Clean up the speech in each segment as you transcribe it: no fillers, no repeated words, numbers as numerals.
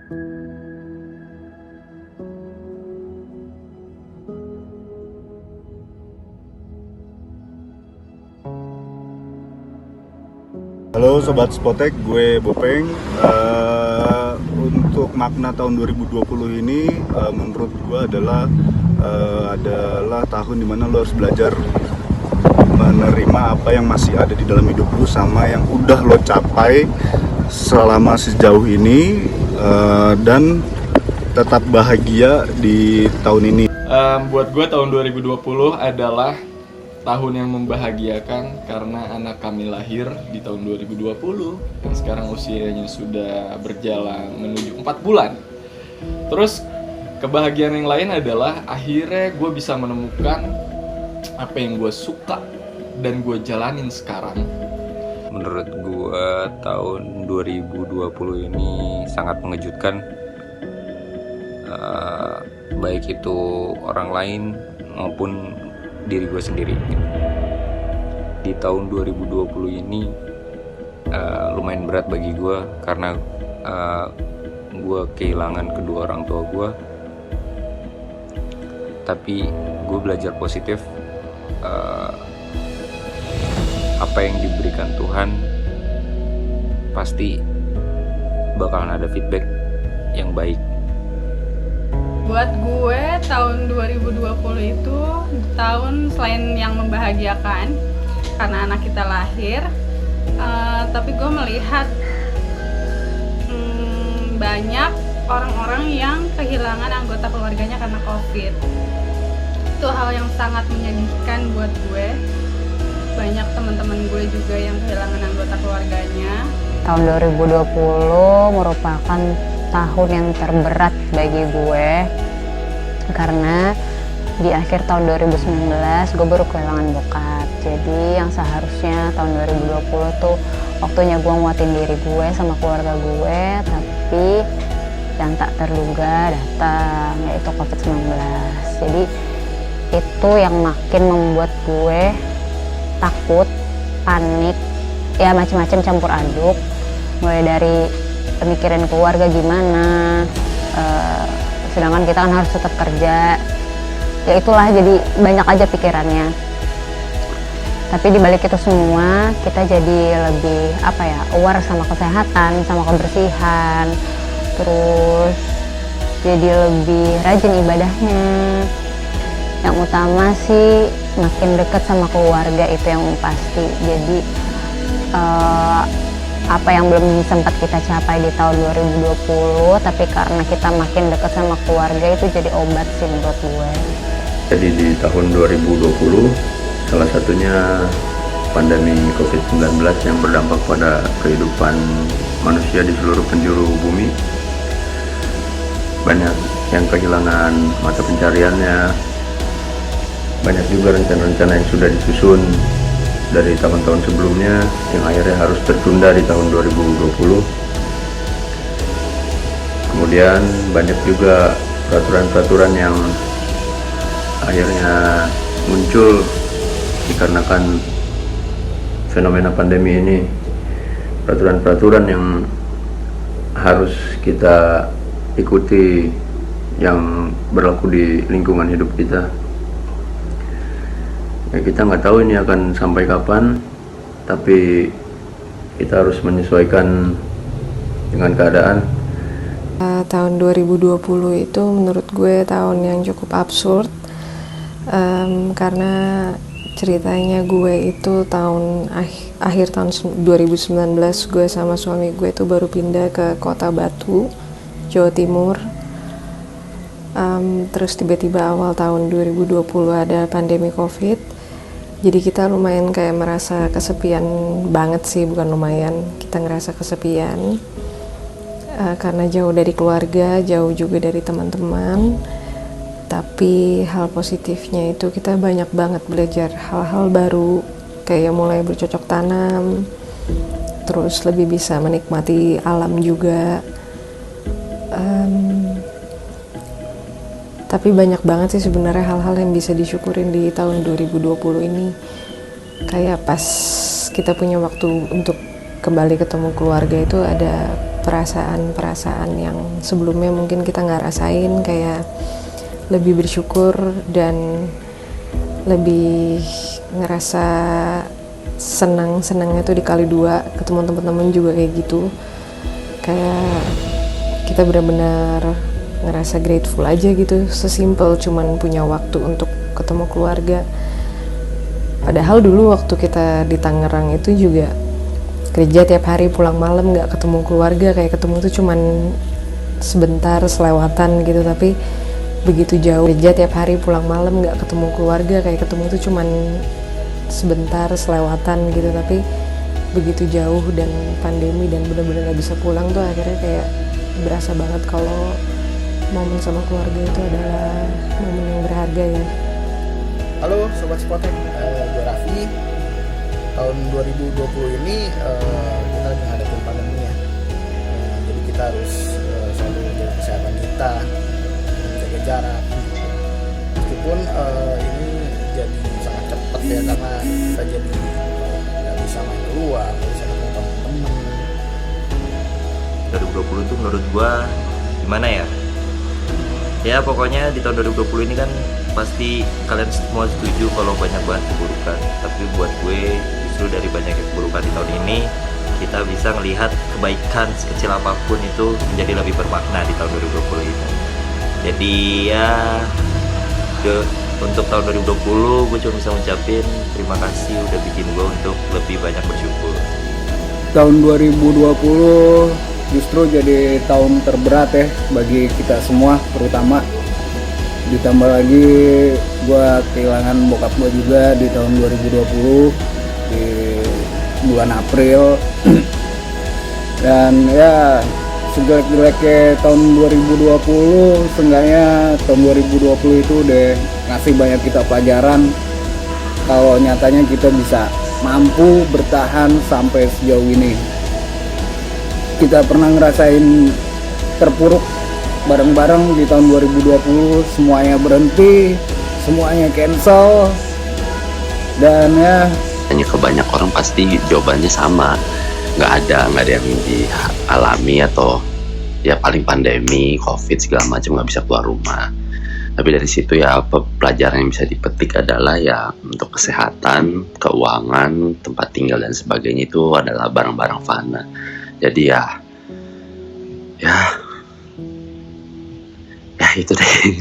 Halo Sobat Spotek, gue Bopeng. Untuk makna tahun 2020 ini menurut gue adalah tahun dimana lo harus belajar menerima apa yang masih ada di dalam hidup lo sama yang udah lo capai selama sejauh ini, dan tetap bahagia di tahun ini. Buat gue tahun 2020 adalah tahun yang membahagiakan karena anak kami lahir di tahun 2020 dan sekarang usianya sudah berjalan menuju 4 bulan. Terus kebahagiaan yang lain adalah akhirnya gue bisa menemukan apa yang gue suka dan gue jalanin sekarang. Menurut gue tahun 2020 ini sangat mengejutkan, baik itu orang lain maupun diri gue sendiri. Di tahun 2020 ini lumayan berat bagi gue karena gue kehilangan kedua orang tua gue. Tapi gue belajar positif. Apa yang diberikan Tuhan pasti bakalan ada feedback yang baik. Buat gue tahun 2020 itu tahun selain yang membahagiakan karena anak kita lahir, tapi gue melihat banyak orang-orang yang kehilangan anggota keluarganya karena COVID. Itu hal yang sangat menyedihkan buat gue. Banyak teman-teman gue juga yang kehilangan anggota keluarganya. Tahun 2020 merupakan tahun yang terberat bagi gue karena di akhir tahun 2019 gue baru kehilangan bokap. Jadi yang seharusnya tahun 2020 tuh waktunya gue nguatin diri gue sama keluarga gue, tapi yang tak terduga datang, yaitu COVID-19. Jadi itu yang makin membuat gue takut, panik, ya macam-macam campur aduk, mulai dari pemikiran keluarga gimana, sedangkan kita kan harus tetap kerja, ya itulah, jadi banyak aja pikirannya. Tapi dibalik itu semua kita jadi lebih aware sama kesehatan, sama kebersihan, terus jadi lebih rajin ibadahnya. Yang utama sih makin dekat sama keluarga, itu yang pasti. Jadi apa yang belum sempat kita capai di tahun 2020, tapi karena kita makin dekat sama keluarga, itu jadi obat sih menurut gue. Jadi di tahun 2020 salah satunya pandemi COVID-19 yang berdampak pada kehidupan manusia di seluruh penjuru bumi. Banyak yang kehilangan mata pencariannya, banyak juga rencana-rencana yang sudah disusun dari tahun-tahun sebelumnya yang akhirnya harus tertunda di tahun 2020. Kemudian banyak juga peraturan-peraturan yang akhirnya muncul dikarenakan fenomena pandemi ini. Peraturan-peraturan yang harus kita ikuti yang berlaku di lingkungan hidup kita. Ya, kita nggak tahu ini akan sampai kapan, tapi kita harus menyesuaikan dengan keadaan. Tahun 2020 itu menurut gue tahun yang cukup absurd, karena ceritanya gue itu akhir tahun 2019 gue sama suami gue itu baru pindah ke Kota Batu, Jawa Timur. Terus tiba-tiba awal tahun 2020 ada pandemi COVID. Jadi kita lumayan kayak merasa kesepian banget sih, bukan lumayan, kita ngerasa kesepian karena jauh dari keluarga, jauh juga dari teman-teman. Tapi hal positifnya itu kita banyak banget belajar hal-hal baru, kayak mulai bercocok tanam, terus lebih bisa menikmati alam juga. Tapi banyak banget sih sebenarnya hal-hal yang bisa disyukurin di tahun 2020 ini. Kayak pas kita punya waktu untuk kembali ketemu keluarga, itu ada perasaan-perasaan yang sebelumnya mungkin kita nggak rasain, kayak lebih bersyukur dan lebih ngerasa senangnya tuh dikali dua. Ketemu teman-teman juga kayak gitu, kayak kita benar-benar ngerasa grateful aja gitu, sesimpel cuman punya waktu untuk ketemu keluarga. Padahal dulu waktu kita di Tangerang itu juga kerja tiap hari, pulang malam nggak ketemu keluarga, kayak ketemu tuh cuman sebentar, selewatan gitu. Tapi begitu jauh, kerja tiap hari, pulang malam nggak ketemu keluarga, kayak ketemu tuh cuman sebentar, selewatan gitu. Tapi begitu jauh dan pandemi dan benar-benar nggak bisa pulang tuh, akhirnya kayak berasa banget kalau momen sama keluarga itu adalah momen yang berharga ya. Halo Sobat Spotek, gue Raffi. Tahun 2020 ini kita lagi ngadepin pandemi ya. Jadi kita harus selalu jaga kesehatan kita, menjaga jarak. Meskipun ini jadi sangat cepat ya, karena kita jadi nggak bisa main keluar, nggak bisa ketemu teman-teman. 2020 itu menurut gua gimana ya? Ya pokoknya di tahun 2020 ini kan pasti kalian semua setuju kalau banyak banget keburukan. Tapi buat gue justru dari banyak keburukan di tahun ini, kita bisa melihat kebaikan sekecil apapun itu menjadi lebih bermakna di tahun 2020 ini. Jadi ya untuk tahun 2020 gue cuma bisa ngucapin terima kasih udah bikin gue untuk lebih banyak bersyukur. Tahun 2020 justru jadi tahun terberat ya bagi kita semua, terutama ditambah lagi gue kehilangan bokap gue juga di tahun 2020 di bulan April. Dan ya sejelek-jeleknya tahun 2020, seenggaknya tahun 2020 itu udah ngasih banyak kita pelajaran kalau nyatanya kita bisa mampu bertahan sampai sejauh ini. Kita pernah ngerasain terpuruk bareng-bareng di tahun 2020, semuanya berhenti, semuanya cancel, dan ya hanya ke banyak orang pasti jawabannya sama, nggak ada yang dialami atau ya paling pandemi, covid segala macam, nggak bisa keluar rumah. Tapi dari situ ya pelajaran yang bisa dipetik adalah ya untuk kesehatan, keuangan, tempat tinggal dan sebagainya itu adalah barang-barang fana. Jadi ya itu deh.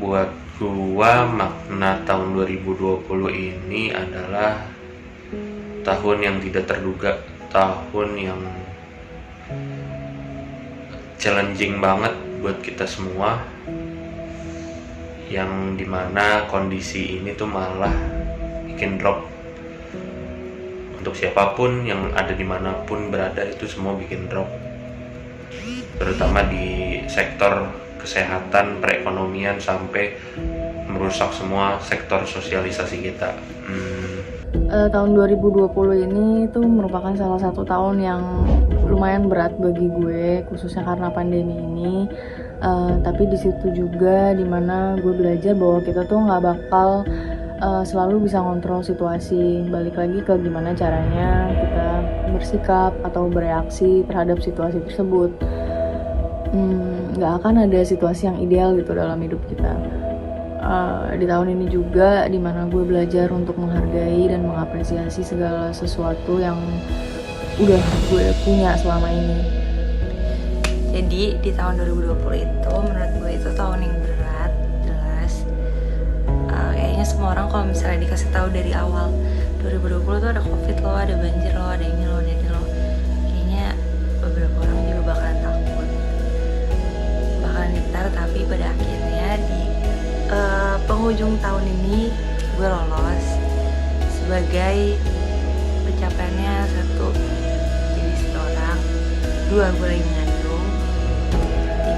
Buat gua makna tahun 2020 ini adalah tahun yang tidak terduga, tahun yang challenging banget buat kita semua, yang dimana kondisi ini tuh malah bikin drop. Untuk siapapun yang ada dimanapun berada itu semua bikin drop, terutama di sektor kesehatan, perekonomian, sampai merusak semua sektor sosialisasi kita. Tahun 2020 ini tuh merupakan salah satu tahun yang lumayan berat bagi gue, khususnya karena pandemi ini. Tapi di situ juga dimana gue belajar bahwa kita tuh nggak bakal selalu bisa ngontrol situasi. Balik lagi ke gimana caranya kita bersikap atau bereaksi terhadap situasi tersebut. Nggak akan ada situasi yang ideal gitu dalam hidup kita. Di tahun ini juga dimana gue belajar untuk menghargai dan mengapresiasi segala sesuatu yang udah gue punya selama ini. Jadi di tahun 2020 itu menurut gue itu tahun yang berat, jelas. Kayaknya semua orang kalau misalnya dikasih tahu dari awal 2020 tuh ada covid lo, ada banjir lo, ada ini lo, ada ini lo, kayaknya beberapa orang juga bakalan takut, bakalan gentar. Tapi pada akhirnya di penghujung tahun ini gue lolos sebagai pencapaiannya 1, jadi seorang, 2 gue lagi mengandung,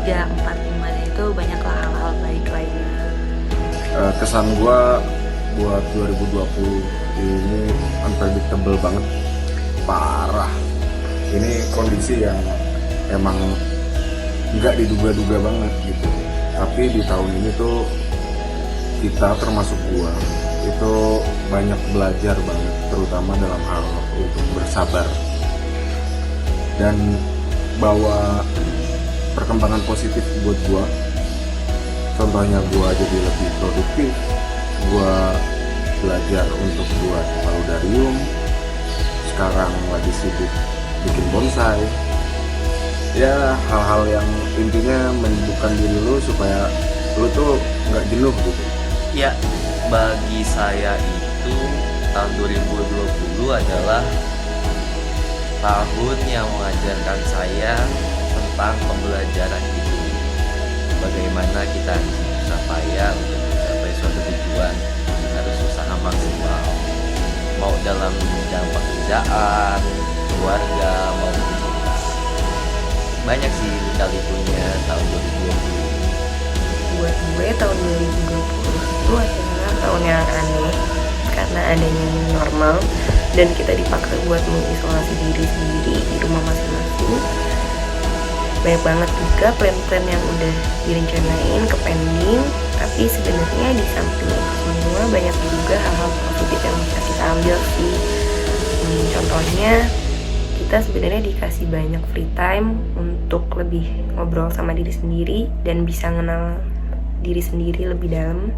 3, 4, 5 itu banyaklah hal-hal baik lainnya. Kesan gue buat 2020 ini unpredictable banget, parah. Ini kondisi yang emang nggak diduga-duga banget gitu. Tapi di tahun ini tuh kita termasuk gua itu banyak belajar banget, terutama dalam hal untuk bersabar. Dan bawa perkembangan positif buat gua. Contohnya gua jadi lebih produktif, gua belajar untuk buat paludarium, sekarang lagi sibuk bikin bonsai. Ya hal-hal yang intinya menyibukkan diri lu supaya lu tuh nggak jenuh gitu. Ya, bagi saya itu tahun 2020 adalah tahun yang mengajarkan saya tentang pembelajaran hidup. Bagaimana kita harus berusaha payah untuk mencapai suatu tujuan, harus usaha maksimal. Mau dalam bidang pekerjaan, keluarga, maupun cinta. Banyak sih lika-likunya tahun 2020. Buat gue tahun 2020 itu adalah tahun yang aneh karena adanya new normal dan kita dipaksa buat mengisolasi diri sendiri di rumah masing-masing. Banyak banget juga plan-plan yang udah direncanain ke pending, tapi sebenarnya di samping itu semua banyak juga hal-hal positif yang bisa kita ambil sih. Contohnya kita sebenarnya dikasih banyak free time untuk lebih ngobrol sama diri sendiri dan bisa kenal diri sendiri lebih dalam.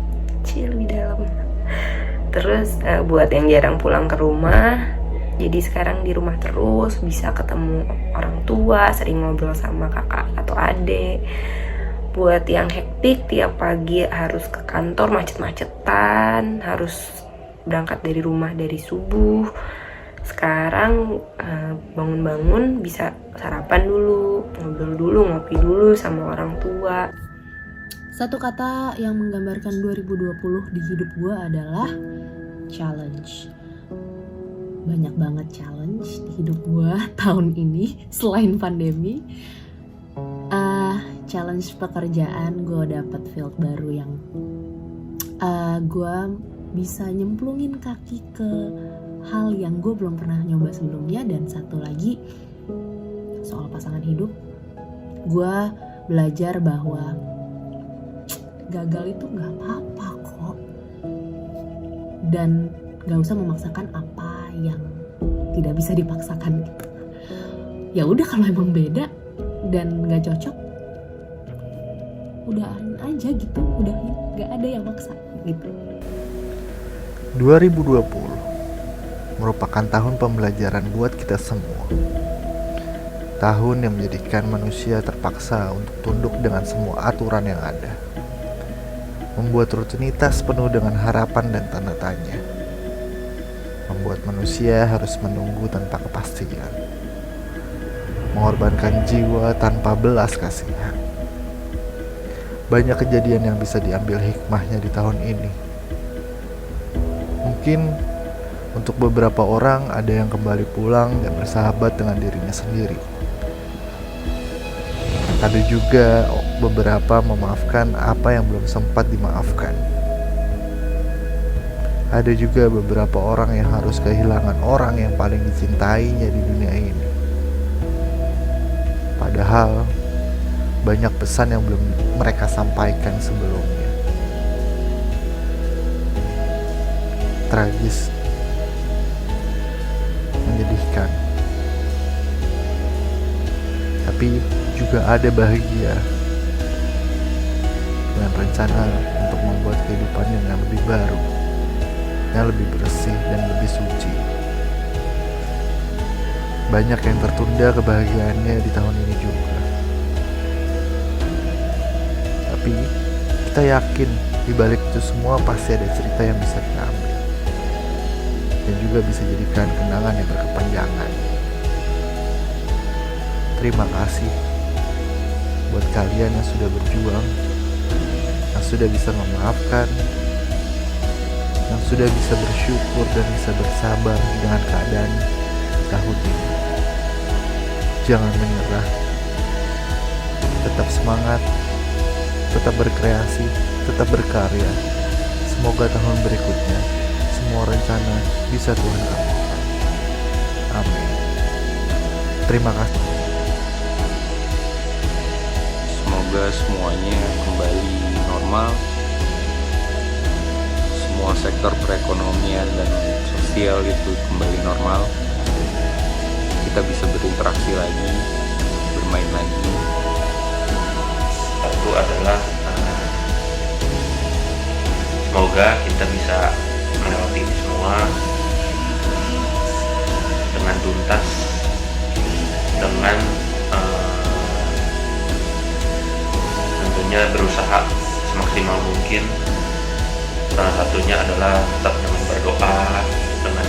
Terus buat yang jarang pulang ke rumah, jadi sekarang di rumah terus, bisa ketemu orang tua, sering ngobrol sama kakak atau adik. Buat yang hektik tiap pagi harus ke kantor macet-macetan, harus berangkat dari rumah dari subuh. Sekarang bangun-bangun bisa sarapan dulu, ngobrol dulu, ngopi dulu sama orang tua. Satu kata yang menggambarkan 2020 di hidup gue adalah challenge. Banyak banget challenge di hidup gue tahun ini selain pandemi. Challenge pekerjaan, gue dapet field baru yang gue bisa nyemplungin kaki ke hal yang gue belum pernah nyoba sebelumnya. Dan satu lagi soal pasangan hidup, gue belajar bahwa gagal itu gak apa-apa kok, dan gak usah memaksakan apa yang tidak bisa dipaksakan gitu. Ya udah, kalau emang beda dan gak cocok, udahin aja gitu, udahin, gak ada yang maksa gitu. 2020 merupakan tahun pembelajaran buat kita semua. Tahun yang menjadikan manusia terpaksa untuk tunduk dengan semua aturan yang ada, membuat rutinitas penuh dengan harapan dan tanda tanya, membuat manusia harus menunggu tanpa kepastian, mengorbankan jiwa tanpa belas kasihan. Banyak kejadian yang bisa diambil hikmahnya di tahun ini. Mungkin untuk beberapa orang ada yang kembali pulang dan bersahabat dengan dirinya sendiri. Ada juga beberapa memaafkan apa yang belum sempat dimaafkan. Ada juga beberapa orang yang harus kehilangan orang yang paling dicintainya di dunia ini. Padahal banyak pesan yang belum mereka sampaikan sebelumnya. Tragis, menyedihkan, tapi juga ada bahagia dengan rencana untuk membuat kehidupannya yang lebih baru, yang lebih bersih dan lebih suci. Banyak yang tertunda kebahagiaannya di tahun ini juga. Tapi kita yakin di balik itu semua pasti ada cerita yang bisa kita ambil dan juga bisa jadikan kenangan yang berkepanjangan. Terima kasih buat kalian yang sudah berjuang, yang sudah bisa memaafkan, yang sudah bisa bersyukur dan bisa bersabar dengan keadaan tahun ini. Jangan menyerah, tetap semangat, tetap berkreasi, tetap berkarya. Semoga tahun berikutnya semua rencana bisa Tuhan kabulkan. Amin. Terima kasih. Semoga semuanya kembali normal, semua sektor perekonomian dan sosial itu kembali normal, kita bisa berinteraksi lagi, main lagi. Satu adalah semoga kita bisa melewati ini semua dengan tuntas, dengan tentunya berusaha semaksimal mungkin. Salah satunya adalah tetap dengan berdoa, dengan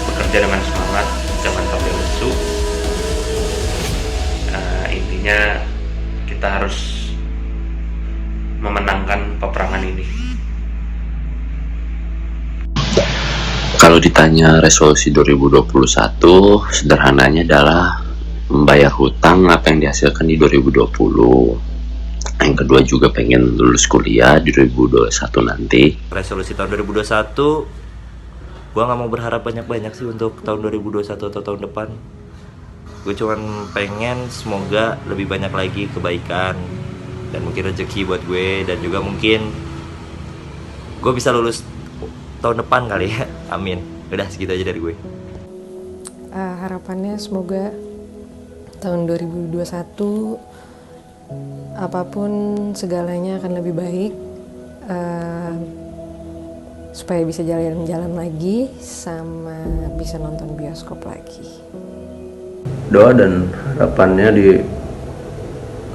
bekerja dengan semangat, jangan sampai lesu. Intinya kita harus memenangkan peperangan ini. Kalau ditanya resolusi 2021, sederhananya adalah membayar hutang apa yang dihasilkan di 2020. Yang kedua juga pengen lulus kuliah di 2021 nanti. Resolusi tahun 2021, gue gak mau berharap banyak-banyak sih untuk tahun 2021 atau tahun depan. Gue cuman pengen semoga lebih banyak lagi kebaikan dan mungkin rezeki buat gue, dan juga mungkin gue bisa lulus tahun depan kali ya. Amin. Udah segitu aja dari gue. Harapannya semoga tahun 2021 apapun segalanya akan lebih baik, supaya bisa jalan-jalan lagi sama bisa nonton bioskop lagi. Doa dan harapannya di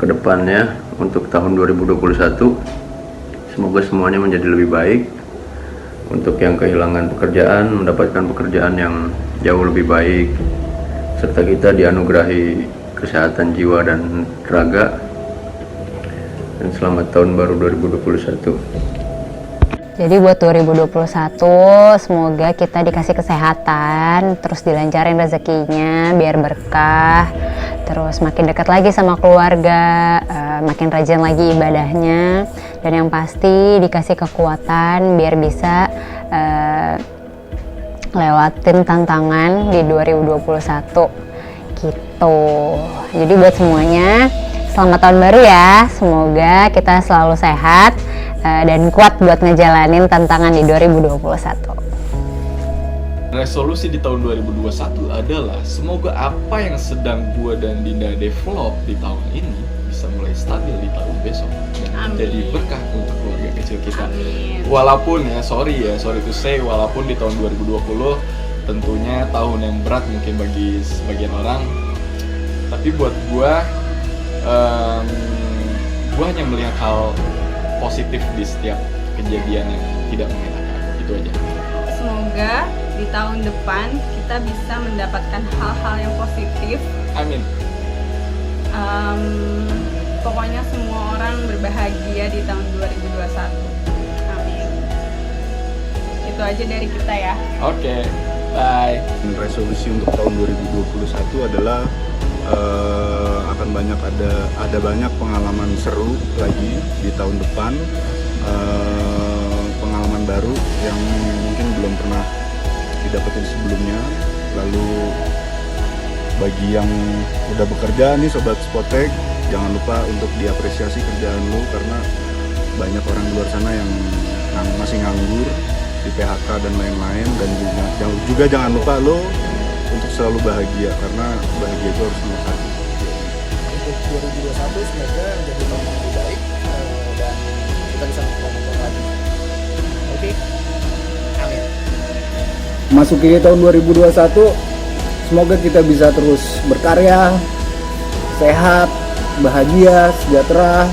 kedepannya untuk tahun 2021, semoga semuanya menjadi lebih baik. Untuk yang kehilangan pekerjaan, mendapatkan pekerjaan yang jauh lebih baik, serta kita dianugerahi kesehatan jiwa dan raga. Dan selamat tahun baru 2021. Jadi buat 2021 semoga kita dikasih kesehatan, terus dilancarin rezekinya biar berkah, terus makin dekat lagi sama keluarga, makin rajin lagi ibadahnya, dan yang pasti dikasih kekuatan biar bisa lewatin tantangan di 2021 gitu. Jadi buat semuanya selamat tahun baru ya, semoga kita selalu sehat dan kuat buat ngejalanin tantangan di 2021. Resolusi di tahun 2021 adalah semoga apa yang sedang gua dan Dinda develop di tahun ini bisa mulai stabil di tahun besok dan jadi berkah untuk keluarga kecil kita. Amin. Walaupun sorry to say, walaupun di tahun 2020 tentunya tahun yang berat mungkin bagi sebagian orang, tapi buat gua hanya melihat hal positif di setiap kejadian yang tidak mengenakan. Itu aja. Semoga di tahun depan kita bisa mendapatkan hal-hal yang positif. Amin. Pokoknya semua orang berbahagia di tahun 2021. Amin. Itu aja dari kita ya. Oke, bye. Resolusi untuk tahun 2021 adalah akan ada banyak pengalaman seru lagi di tahun depan, pengalaman baru yang mungkin belum pernah didapetin sebelumnya. Lalu bagi yang udah bekerja nih Sobat Spotek, jangan lupa untuk diapresiasi kerjaan lu, karena banyak orang di luar sana yang masih nganggur, di PHK dan lain-lain. Dan juga jangan lupa lo untuk selalu bahagia, karena bahagia itu harus nomor satu. Untuk 2021 semoga menjadi tahun yang lebih baik, dan kita bisa nonton lagi. Oke? Amin. Masuki tahun 2021, semoga kita bisa terus berkarya, sehat, bahagia, sejahtera,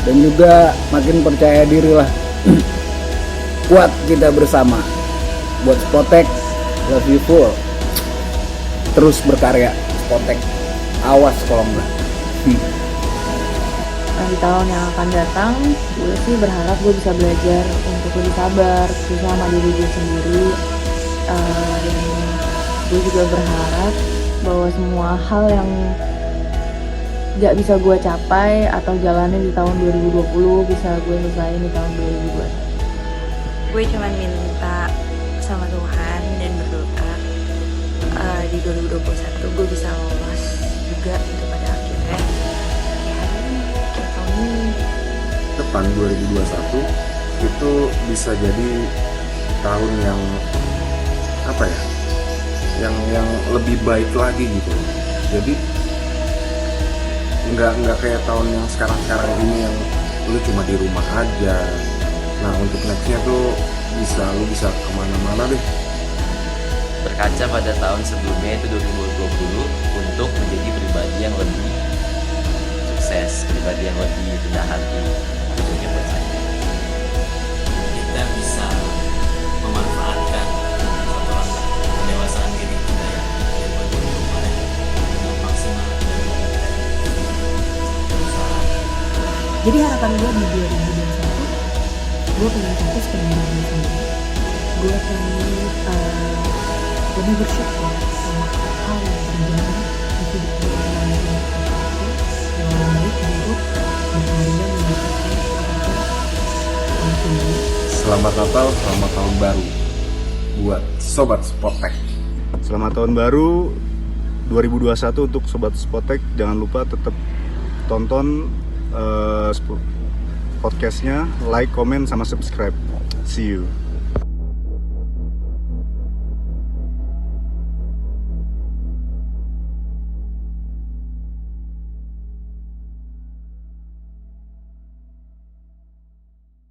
dan juga makin percaya diri lah. Kuat kita bersama. Buat Spotek, love you full. Terus berkarya, Spotek. Awas kalau enggak. Nah, di tahun yang akan datang, gue sih berharap gue bisa belajar untuk lebih sabar, berusaha sama diri gue sendiri. Dan gue juga berharap bahwa semua hal yang gak bisa gue capai atau jalanin di tahun 2020 bisa gue selesaiin di tahun 2021. Gue cuma minta sama Tuhan dan berdoa di 2021 gue bisa lolos juga gitu pada akhirnya. Ya kayak tahun ini. Depan 2021 itu bisa jadi tahun yang apa ya? Yang lebih baik lagi gitu. Jadi nggak kayak tahun yang sekarang ini yang lu cuma di rumah aja. Nah untuk nextnya tuh lu bisa kemana-mana deh. Berkaca pada tahun sebelumnya itu 2020 untuk menjadi pribadi yang lebih sukses, pribadi yang lebih rendah hati. Tentunya buat saya. Kita bisa memanfaatkan satu langkah pendewasaan diri kita yang kemarin dengan maksimal dan berusaha. Jadi harapan gue di 2021, gue pengen fokus ke diri gue sendiri. Gue pengen lebih bersyukur sama hal yang terjadi di hidup gue yang baik buruk dan kemudian membutuhkan Selamat Natal, selamat tahun baru buat Sobat Spotek. Selamat tahun baru 2021 untuk Sobat Spotek. Jangan lupa tetap tonton podcastnya, like, comment, sama subscribe. See you.